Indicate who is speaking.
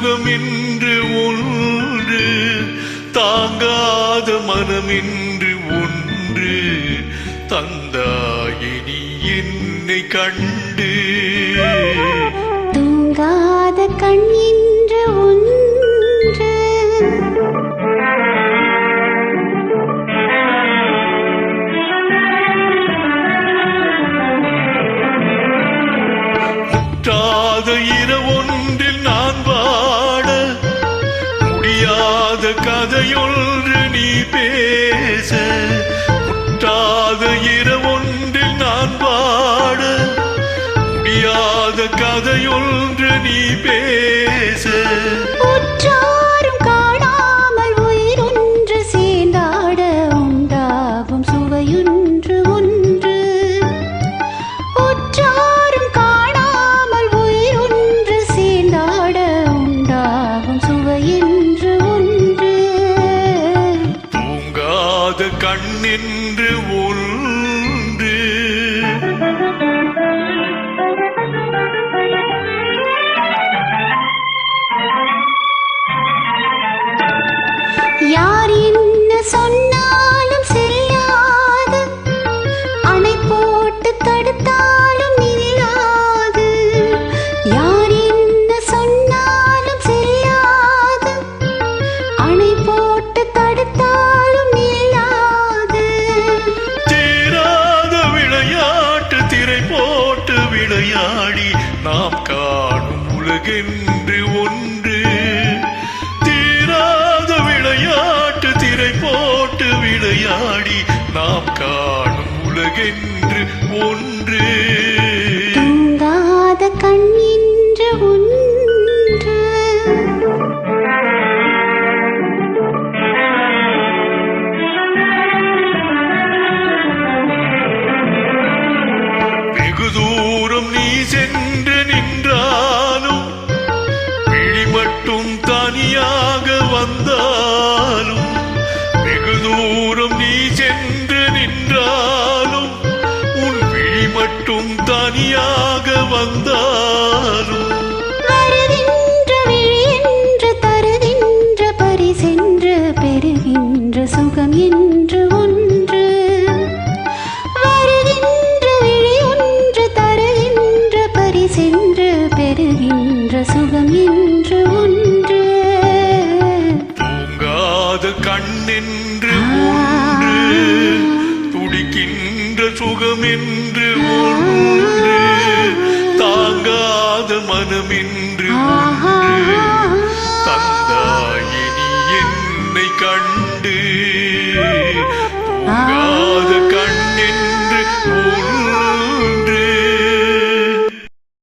Speaker 1: சுகமென்று ஒன்று, தாங்காத மனமென்று ஒன்று தந்தாயினி என்னை கண்டு.
Speaker 2: தூங்காத கண் என்று ஒன்று,
Speaker 1: முற்றாத இரவொன்றில் நான் வாட, முடியாத கதையொன்று நீ பேச. முற்றாத இரவொன்றில் நான் வாட, முடியாத கதையொன்று நீ பேச.
Speaker 2: உற்றாரும் காணாமல் உயிரொன்று சேர்ந்தாட, உண்டாகும் சுவையொன்று ஒன்று. உற்றாரும் காணாமல் உயிரொன்று சேர்ந்தாட, உண்டாகும் சுவையொன்று ஒன்று.
Speaker 1: தூங்காத கண்ணென்று ஒன்று.
Speaker 2: யார் என்ன சொன்னாலும் செல்லாது, அணை போட்டு தடுத்தாலும் நில்லாது. யார் என்ன சொன்னாலும் செல்லாது, அணை போட்டு தடுத்தாலும் நில்லாது.
Speaker 1: தீராத விளையாட்டு திரை போட்டு விளையாடி நாம் காணும் உலகென்று ஒன்று. தீராத விளையாட்டு திரை போட்டு விளையாடி நாம் காணும் உலகென்று ஒன்று.
Speaker 2: தூங்காத கண் என்று ஒன்று.
Speaker 1: வெகு தூரம் நீ சென்று நின்றாலும், விழி மட்டும் தனியாக வந்தாலும். வெகு தூரம் நீ சென்று நின்றாலும், உன் விழி மட்டும் தனியாக வந்தாலும்.
Speaker 2: வருகின்ற விழி என்று தருகின்ற பரிசென்று, பெறுகின்ற சுகம் என்று ஒன்று. வருகின்ற விழி ஒன்று தருகின்ற பரிசென்று, பெறுகின்ற சுகம் என்று ஒன்று.
Speaker 1: தூங்காத கண்ணென்று ஒன்று, துடிக்கின்ற சுகமென்று ஒன்று, தாங்காத மனமென்று ஒன்று.